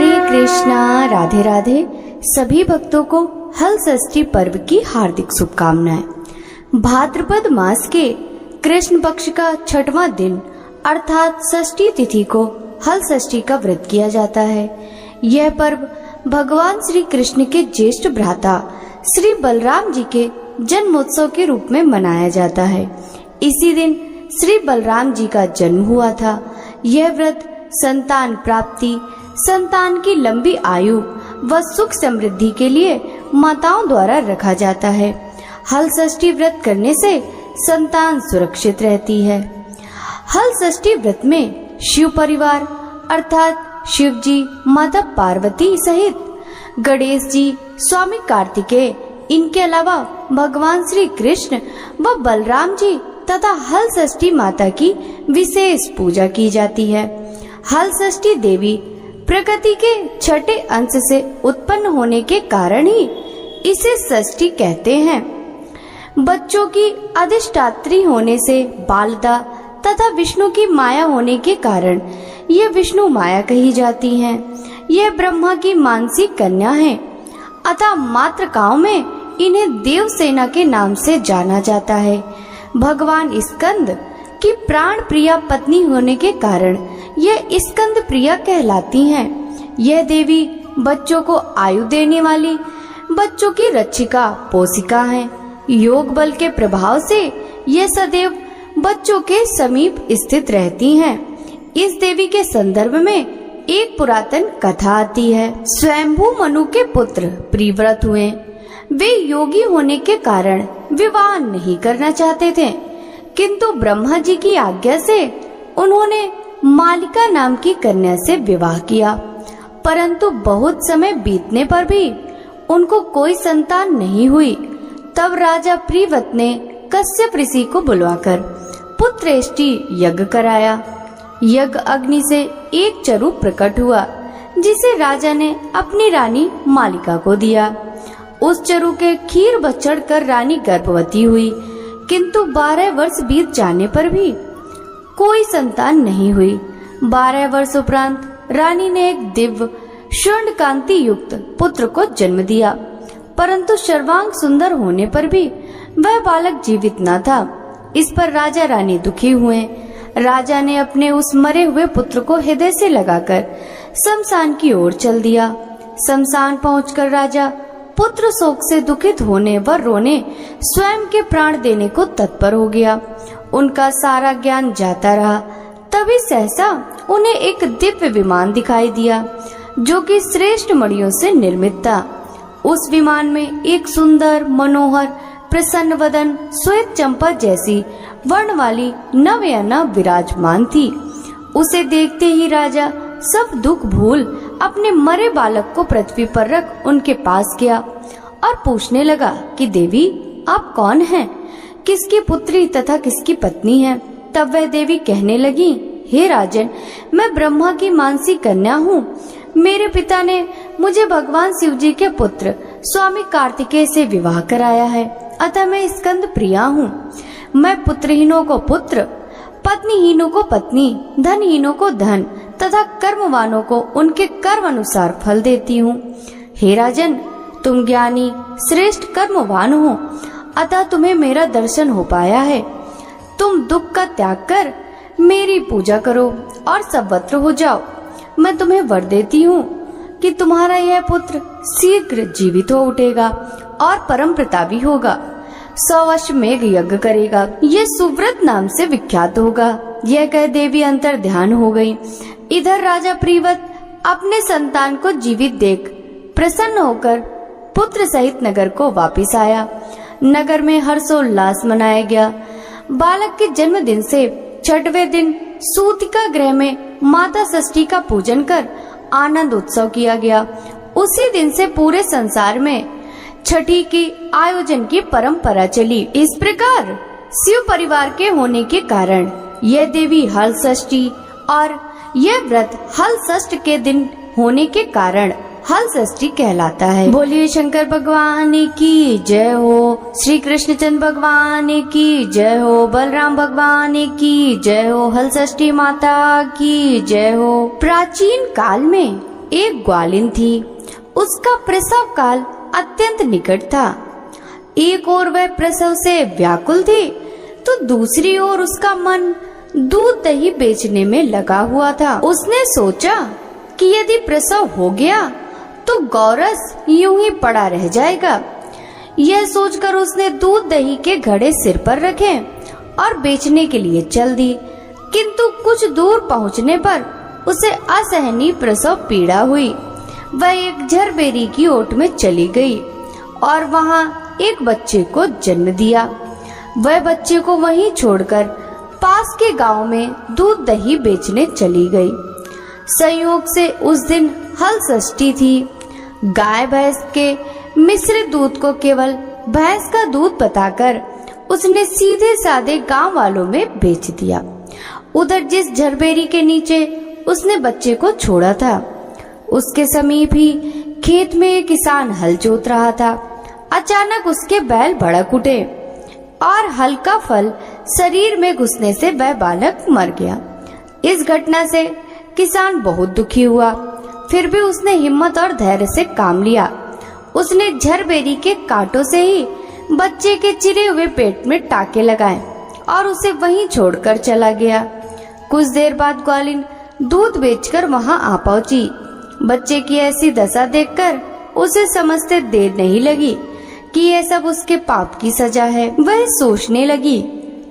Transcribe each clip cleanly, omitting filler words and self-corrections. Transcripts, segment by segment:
हरे कृष्णा, राधे राधे। सभी भक्तों को हल षष्ठी पर्व की हार्दिक शुभकामनाएं। भाद्रपद मास के कृष्ण पक्ष का छठवां दिन अर्थात षष्ठी तिथि को हल षष्ठी का व्रत किया जाता है। यह पर्व भगवान श्री कृष्ण के ज्येष्ठ भ्राता श्री बलराम जी के जन्मोत्सव के रूप में मनाया जाता है। इसी दिन श्री बलराम जी का जन्म हुआ था। यह व्रत संतान प्राप्ति, संतान की लंबी आयु व सुख समृद्धि के लिए माताओं द्वारा रखा जाता है। हल षष्ठी व्रत करने से संतान सुरक्षित रहती है। हल षष्ठी व्रत में शिव परिवार अर्थात शिव जी, माता पार्वती सहित गणेश जी, स्वामी कार्तिकेय, इनके अलावा भगवान श्री कृष्ण व बलराम जी तथा हल षष्ठी माता की विशेष पूजा की जाती है। हल षष्ठी देवी प्रकृति के छठे अंश से उत्पन्न होने के कारण ही इसे षष्ठी कहते हैं। बच्चों की अधिष्ठात्री होने से बालदा तथा विष्णु की माया होने के कारण ये विष्णु माया कही जाती हैं। यह ब्रह्मा की मानसिक कन्या है, अतः मातृकाओं में इन्हें देव सेना के नाम से जाना जाता है। भगवान स्कंद की प्राण प्रिया पत्नी होने के कारण यह स्कंद प्रिया कहलाती हैं। यह देवी बच्चों को आयु देने वाली, बच्चों की रक्षिका पोषिका हैं। योग बल के प्रभाव से ये सदैव बच्चों के समीप स्थित रहती हैं। इस देवी के संदर्भ में एक पुरातन कथा आती है। स्वयंभू मनु के पुत्र प्रिव्रत हुए। वे योगी होने के कारण विवाह नहीं करना चाहते थे, किंतु ब्रह्मा जी की आज्ञा से उन्होंने मालिका नाम की कन्या से विवाह किया। परंतु बहुत समय बीतने पर भी उनको कोई संतान नहीं हुई। तब राजा प्रिव्रत ने कश्यप ऋषि को बुलवाकर पुत्रेष्टि यज्ञ कराया। यज्ञ अग्नि से एक चरु प्रकट हुआ, जिसे राजा ने अपनी रानी मालिका को दिया। उस चरु के खीर बछड़ कर रानी गर्भवती हुई, किंतु 12 वर्ष बीत जाने पर भी कोई संतान नहीं हुई। 12 वर्ष उपरांत रानी ने एक दिव्य स्वर्ण कांति युक्त पुत्र को जन्म दिया, परंतु सर्वांग सुंदर होने पर भी वह बालक जीवित न था। इस पर राजा रानी दुखी हुए। राजा ने अपने उस मरे हुए पुत्र को हृदय से लगाकर शमशान की ओर चल दिया। शमशान पहुंचकर राजा पुत्र शोक से दुखित होने व रोने स्वयं के प्राण देने को तत्पर हो गया। उनका सारा ज्ञान जाता रहा। तभी सहसा उन्हें एक दिव्य विमान दिखाई दिया, जो कि श्रेष्ठ मणियों से निर्मित था। उस विमान में एक सुंदर, मनोहर, प्रसन्न वदन, श्वेत चंपा जैसी वर्ण वाली नवयना विराजमान थी। उसे देखते ही राजा सब दुख भूल अपने मरे बालक को पृथ्वी पर रख उनके पास गया और पूछने लगा कि देवी, आप कौन हैं? किसकी पुत्री तथा किसकी पत्नी हैं? तब वह देवी कहने लगी, हे राजन, मैं ब्रह्मा की मानसी कन्या हूँ। मेरे पिता ने मुझे भगवान शिव जी के पुत्र स्वामी कार्तिकेय से विवाह कराया है, अतः मैं स्कंद प्रिया हूँ। मैं पुत्रहीनों को पुत्र, पत्नीहीनों को पत्नी, धनहीनों को धन तथा कर्मवानों को उनके कर्म अनुसार फल देती हूँ। हे राजन, तुम ज्ञानी श्रेष्ठ कर्मवान हो, अतः तुम्हें मेरा दर्शन हो पाया है। तुम दुख का त्याग कर मेरी पूजा करो और सर्वत्र हो जाओ। मैं तुम्हें वर देती हूँ कि तुम्हारा यह पुत्र शीघ्र जीवित हो उठेगा और परम प्रतापी होगा। 100 अश्वमेघ यज्ञ करेगा। ये सुव्रत नाम से विख्यात होगा। यह कह देवी अंतर ध्यान हो गई। इधर राजा प्रिव्रत अपने संतान को जीवित देख प्रसन्न होकर पुत्र सहित नगर को वापिस आया। नगर में हर्षोल्लास मनाया गया। बालक के जन्मदिन से 6वें दिन सूतिका गृह में माता षष्ठी का पूजन कर आनंद उत्सव किया गया। उसी दिन से पूरे संसार में छठी की आयोजन की परंपरा चली। इस प्रकार शिव परिवार के होने के कारण यह देवी हल षष्ठी और यह व्रत हल षष्ठ के दिन होने के कारण हल षष्ठी कहलाता है। बोलिए शंकर भगवान की जय हो, श्री कृष्णचंद्र भगवान की जय हो, बलराम भगवान की जय हो, हल षष्ठी माता की जय हो। प्राचीन काल में एक ग्वालिन थी। उसका प्रसव काल अत्यंत निकट था। एक ओर वह प्रसव से व्याकुल थी, तो दूसरी ओर उसका मन दूध दही बेचने में लगा हुआ था। उसने सोचा कि यदि प्रसव हो गया तो गौरस यूं ही पड़ा रह जाएगा। यह सोचकर उसने दूध दही के घड़े सिर पर रखे और बेचने के लिए चल दी। किंतु कुछ दूर पहुंचने पर उसे असहनीय प्रसव पीड़ा हुई। वह एक झरबेरी की ओट में चली गई और वहां एक बच्चे को जन्म दिया। वह बच्चे को वहीं छोड़कर पास के गांव में दूध दही बेचने चली गई। संयोग से उस दिन हल षष्ठी थी। गाय भैंस के मिश्रित दूध को केवल भैंस का दूध बताकर उसने सीधे साधे गांव वालों में बेच दिया। उधर जिस झरबेरी के नीचे उसने बच्चे को छोड़ा था, उसके समीप ही खेत में एक किसान हल जोत रहा था। अचानक उसके बैल भड़क उठे और हल का फल शरीर में घुसने से वह बालक मर गया। इस घटना से किसान बहुत दुखी हुआ, फिर भी उसने हिम्मत और धैर्य से काम लिया। उसने झरबेरी के कांटों से ही बच्चे के चिरे हुए पेट में टाके लगाए और उसे वहीं छोड़कर चला गया। कुछ देर बाद ग्वालिन दूध बेचकर वहां आ पहुंची। बच्चे की ऐसी दशा देखकर उसे समझते देर नहीं लगी कि यह सब उसके पाप की सजा है। वह सोचने लगी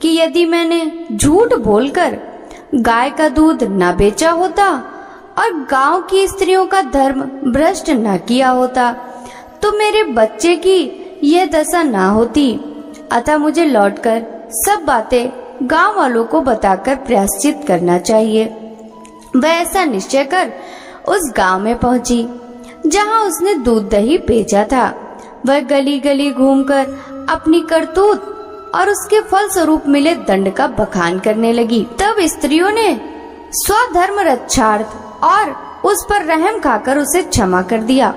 कि यदि मैंने झूठ बोलकर गाय का दूध न बेचा होता और गांव की स्त्रियों का धर्म भ्रष्ट न किया होता तो मेरे बच्चे की यह दशा न होती। अतः मुझे लौटकर सब बातें गांव वालों को बताकर प्रायश्चित करना चाहिए। वह ऐसा निश्चय कर उस गांव में पहुंची जहां उसने दूध दही बेचा था। वह गली गली घूमकर अपनी करतूत और उसके फल स्वरूप मिले दंड का बखान करने लगी। तब स्त्रियों ने स्वधर्म रक्षार्थ और उस पर रहम खाकर उसे क्षमा कर दिया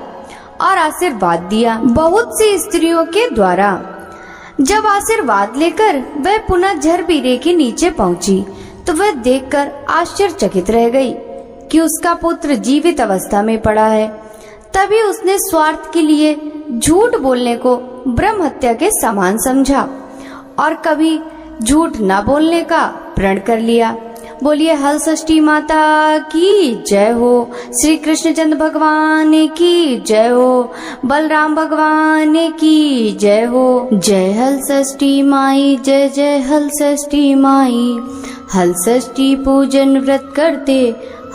और आशीर्वाद दिया। बहुत सी स्त्रियों के द्वारा जब आशीर्वाद लेकर वह पुनः झरबीरे के नीचे पहुंची तो वह देखकर आश्चर्यचकित रह गई कि उसका पुत्र जीवित अवस्था में पड़ा है। तभी उसने स्वार्थ के लिए झूठ बोलने को ब्रह्म हत्या के समान समझा और कभी झूठ न बोलने का प्रण कर लिया। बोलिए हल षष्ठी माता की जय हो, श्री कृष्णचंद्र भगवान की जय हो, बलराम भगवान की जय हो। जय हल षष्ठी माई, जय जय हल षष्ठी माई। हल षष्ठी पूजन व्रत करते,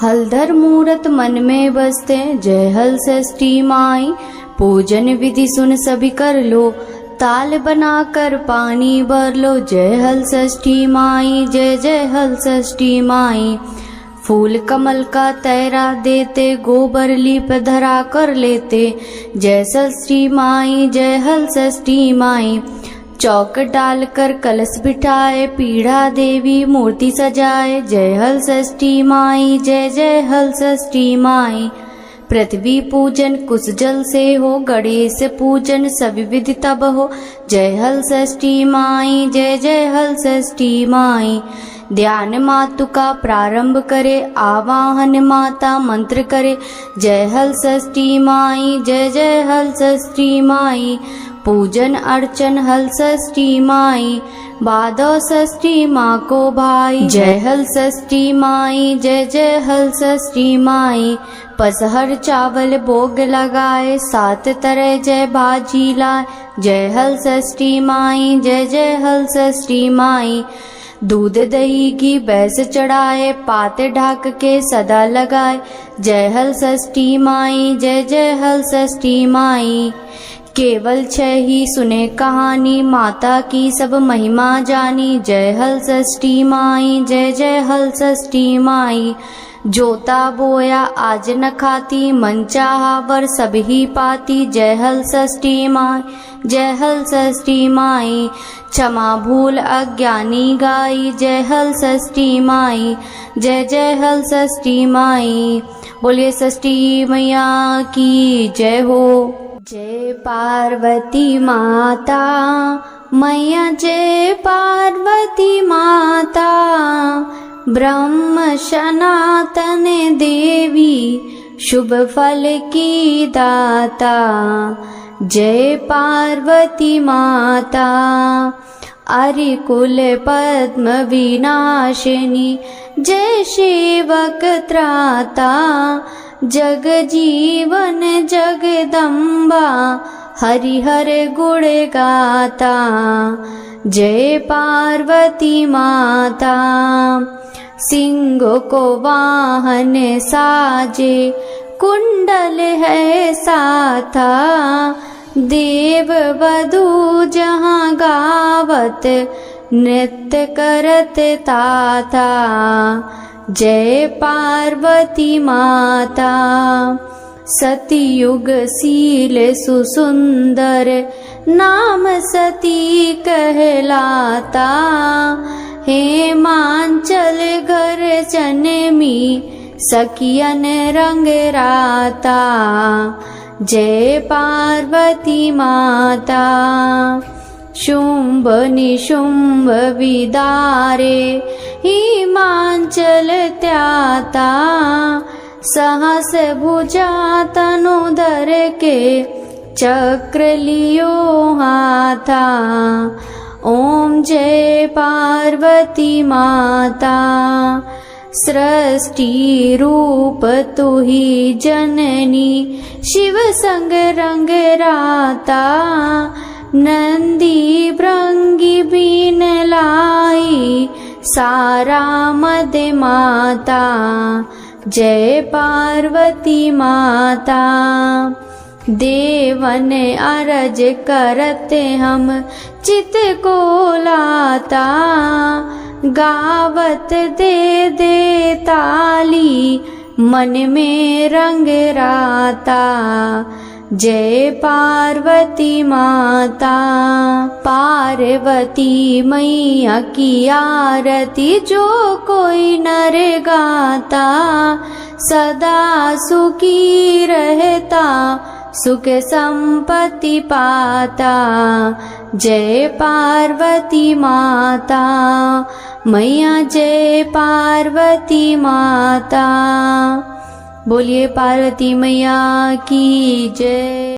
हलधर मूरत मन में बसते। जय हल षष्ठी माई, पूजन विधि सुन सभी कर लो, ताल बनाकर पानी भर लो। जय हल षष्ठी माई, जय जय हल षष्ठी माई। फूल कमल का तैरा देते, गोबर लीप धरा कर लेते। जय षष्ठी माई, जय हल षष्ठी माई। चौक डालकर कलश बिठाए, पीढ़ा देवी मूर्ति सजाए। जय हल षष्ठी माई, जय जय हल षष्ठी माई। पृथ्वी पूजन कुछ जल से हो, गणेश पूजन सभी विधि तब हो। जय हल षष्ठी माई, जय जय हल षष्ठी माई। ध्यान मातु का प्रारंभ करे, आवाहन माता मंत्र करे। जय हल षष्ठी माई, जय जय हल षष्ठी माई। पूजन अर्चन हल षष्ठी माई, भादव षष्ठी माँ को भाई। जय हल षष्ठी माई, जय जय हल षष्ठी माई। पसहर चावल भोग लगाए, सात तरह जय भाजी लाए। जय हल षष्ठी माई, जय जय हल षष्ठी माई। दूध दही घी भैंस चढ़ाए, पाते ढाक के सदा लगाए। जय हल षष्ठी माई, जय जय हल षष्ठी माई। केवल छह ही सुने कहानी, माता की सब महिमा जानी। जय हल षष्ठी माई, जय जय हल षष्ठी माई। जोता बोया आज न खाती, मन चाहा वर सब ही पाती। जय हल षष्ठी माई, जय हल षष्ठी माई। क्षमा भूल अज्ञानी गाई, जय हल षष्ठी माई, जय जय हल षष्ठी माई। बोलिए षष्ठी मैया की जय हो। जय पार्वती माता मैया, जय पार्वती माता। ब्रह्म सनातन देवी शुभ फल की दाता, जय पार्वती माता। अरिकुल पद्म विनाशिनी, जय सेवक त्राता, जग जीवन जगदम्बा, हरिहर गुण गाता, जय पार्वती माता। सिंह को वाहन साजे, कुंडल है साथा, देव वधू जहाँ गावत, नृत्य करत ताता, जय पार्वती माता। सतयुग शील सुसुंदर, नाम सती कहलाता, हेमांचल घर जनमी, सखियन रंग राता, जय पार्वती माता। शुंभ निशुंभ विदारे, हिमांचल त्याता, सहस भुजा तनुधर के, चक्र लियो हाथा, ओम जय पार्वती माता। सृष्टि रूप तू ही जननी, शिव संग रंग राता, नंदी भृंगी बीन लाई, सारा मद माता, जय पार्वती माता। देवन अरज करते हम, चित को लाता, गावत दे दे ताली, मन में रंग राता, जय पार्वती माता। पार्वती मैया की आरती जो कोई नर गाता, सदा सुखी रहता, सुख संपत्ति पाता, जय पार्वती माता। मैया जय पार्वती माता। बोलिए पार्वती मैया की जय।